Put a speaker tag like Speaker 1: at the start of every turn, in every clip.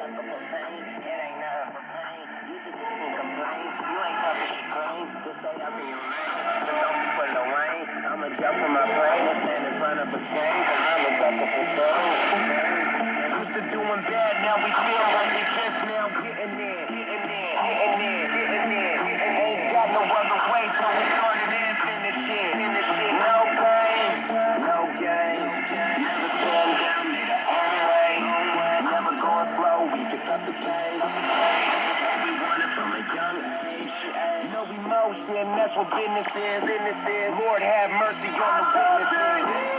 Speaker 1: sucker for pain. It ain't nothing for pain. You just complain. You ain't tough as you claim. Just stay up in your lane. But don't be putting the rain. I'ma jump from my plane and stand in front of a chain. Cause I'm a sucker for pain. Used to doing bad, now we feel like we just now getting there. Ain't got no other way, so we started and finished it. No pain, no gain. Never slow down, made our own way. Never going slow, we pick up the pace. We want it from a young age. No emotion, that's what business is. Lord have mercy on the witnesses.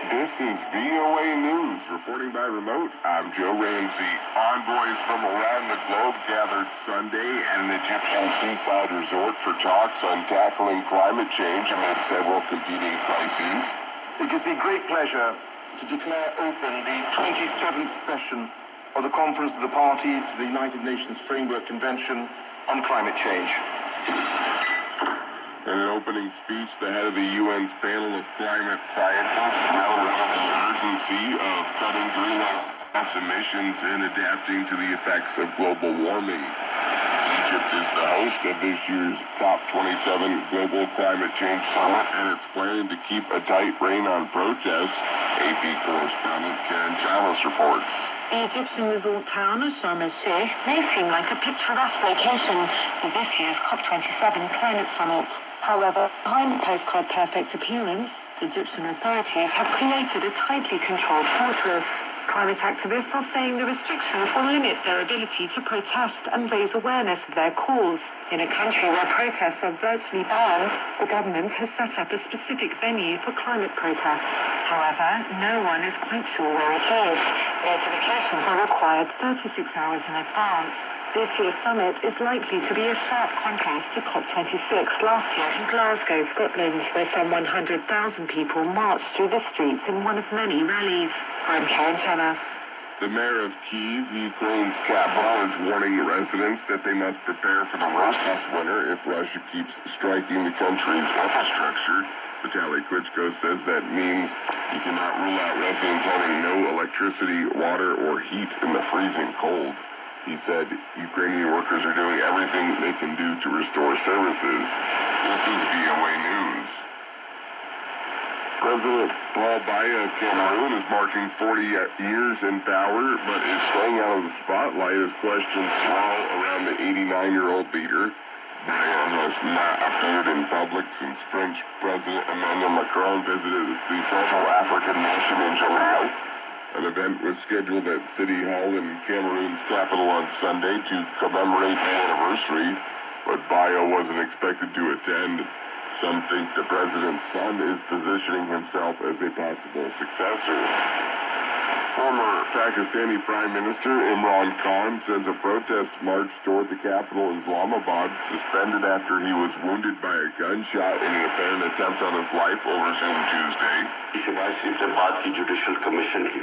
Speaker 2: This is VOA News. Reporting by remote, I'm Joe Ramsey. Envoys from around the globe gathered Sunday at an Egyptian seaside resort for talks on tackling climate change amid several competing crises.
Speaker 3: It gives me great pleasure to declare open the 27th session of the Conference of the Parties to the United Nations Framework Convention on Climate Change.
Speaker 2: In an opening speech, the head of the UN's panel of climate scientists highlighted the urgency of cutting greenhouse gas emissions and adapting to the effects of global warming. Egypt is the host of this year's COP27 Global Climate Change Summit, and it's planning to keep a tight rein on protests. AP correspondent Karen Chavez reports.
Speaker 4: The Egyptian resort town of Sharm el-Sheikh may seem like a picturesque location for this year's COP27 Climate Summit. However, behind the postcard-perfect appearance, Egyptian authorities have created a tightly controlled fortress. Climate activists are saying the restrictions will limit their ability to protest and raise awareness of their cause. In a country where protests are virtually banned, the government has set up a specific venue for climate protests. However, no one is quite sure where it is. Notifications are required 36 hours in advance. This year's summit is likely to be a sharp contrast to COP26 last year in Glasgow, Scotland, where some 100,000 people marched through the streets in one of many rallies. I'm Karen Chavez.
Speaker 2: The mayor of Kyiv, Ukraine's capital, is warning residents that they must prepare for the worst this winter if Russia keeps striking the country's infrastructure. Vitaly Klitschko says that means you cannot rule out residents having no electricity, water, or heat in the freezing cold. He said Ukrainian workers are doing everything they can do to restore services. This is VOA News. President Paul Biya of Cameroon is marking 40 years in power, but is staying out of the spotlight as questions swirl around the 89-year-old leader. Biya has not appeared in public since French President Emmanuel Macron visited the Central African nation in July. An event was scheduled at City Hall in Cameroon's capital on Sunday to commemorate the anniversary, but Biya wasn't expected to attend. Some think the president's son is positioning himself as a possible successor. Former Pakistani Prime Minister Imran Khan says a protest march toward the capital Islamabad, suspended after he was wounded by a gunshot in an apparent attempt on his life, will resume Tuesday.
Speaker 5: Judicial Commission की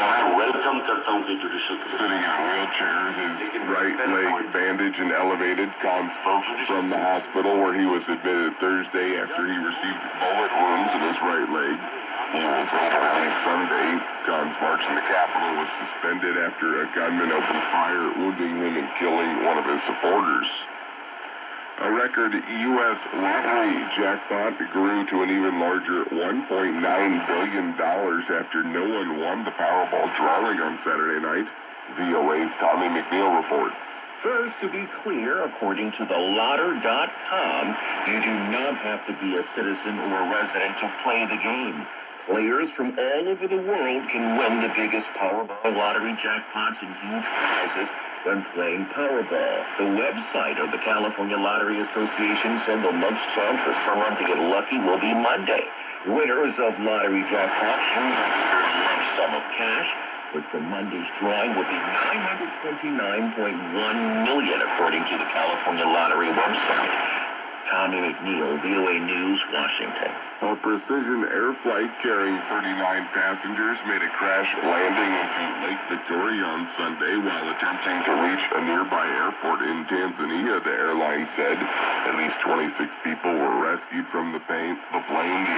Speaker 5: मैं welcome करता हूँ कि Judicial Commission.
Speaker 2: Sitting in a wheelchair, his right leg bandaged and elevated, Khan spoke from the hospital where he was admitted Thursday after he received bullet wounds in his right leg. He was later released Sunday. Khan's march in the capital was suspended after a gunman opened fire, wounding him and killing one of his supporters. A record U.S. lottery jackpot grew to an even larger $1.9 billion after no one won the Powerball drawing on Saturday night. VOA's Tommy McNeil reports.
Speaker 6: First, to be clear, according to thelotter.com, you do not have to be a citizen or a resident to play the game. Players from all over the world can win the biggest Powerball lottery jackpots and huge prizes when playing Powerball. The website of the California Lottery Association said the next chance for someone to get lucky will be Monday. Winners of lottery jackpots usually get a lump sum of cash, but for Monday's drawing will be $929.1 million, according to the California Lottery website. Tommy McNeil, VOA News, Washington.
Speaker 2: A precision air flight carrying 39 passengers made a crash landing into Lake Victoria on Sunday while attempting to reach a nearby airport in Tanzania, the airline said. At least 26 people were rescued from the plane, the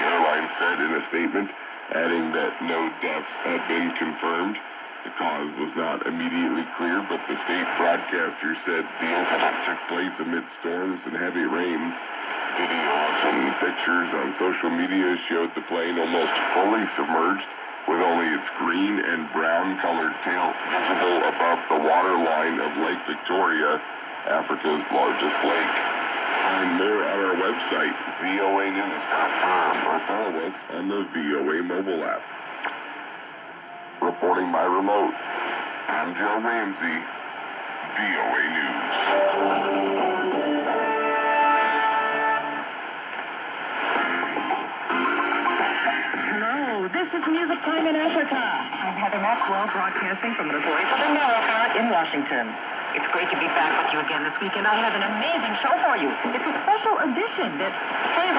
Speaker 2: airline said in a statement, adding that no deaths had been confirmed. The cause was not immediately clear, but the state broadcaster said the incident took place amid storms and heavy rains. Videos and pictures on social media showed the plane almost fully submerged, with only its green and brown-colored tail visible above the waterline of Lake Victoria, Africa's largest lake. Find more on our website, voanews.com, or follow us on the VOA mobile app. Reporting by remote, I'm Joe Ramsey, VOA News.
Speaker 4: Hello, this is Music Time in Africa. I'm Heather Maxwell, broadcasting from the Voice of America in Washington. It's great to be back with you again this weekend. I have an amazing show for you. It's a special edition that right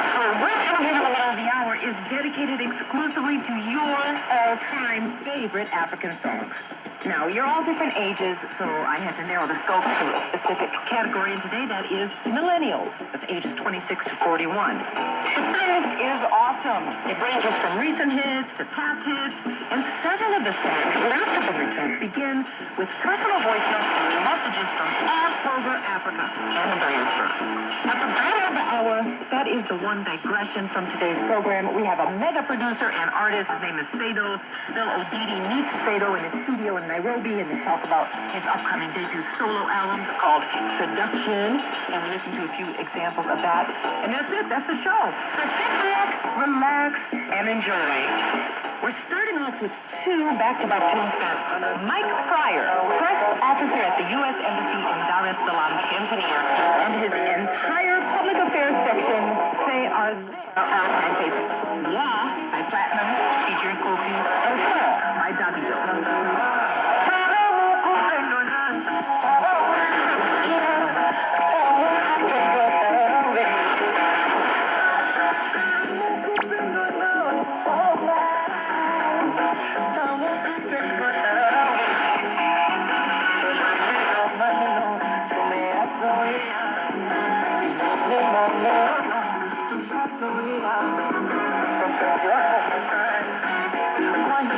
Speaker 4: out here in the middle of the hour is dedicated exclusively to your all-time favorite African songs. Now, you're all different ages, so I had to narrow the scope to a specific category, and today that is millennials. That's ages 26 to 41. The playlist is awesome. It ranges from recent hits to past hits, and several of the songs, most of the returns, begin with personal voice notes and messages from all over Africa and the diaspora. At the bottom of the hour, that is the one digression from today's program. We have a mega producer and artist. His name is Sado. Bill Odidi meets Sado in his studio in Nairobi, and they talk about his upcoming debut solo album called Seduction, and we listen to a few examples of that. And that's it. That's the show. So sit back, relax, and enjoy. We're starting off with two back-to-back tombstones. Mike Pryor, press officer at the U.S. Embassy in Dar es Salaam, Tanzania, and his entire public affairs section say are there on my favorite. La by Platinum, featuring Kofi, and Fall by Davido. One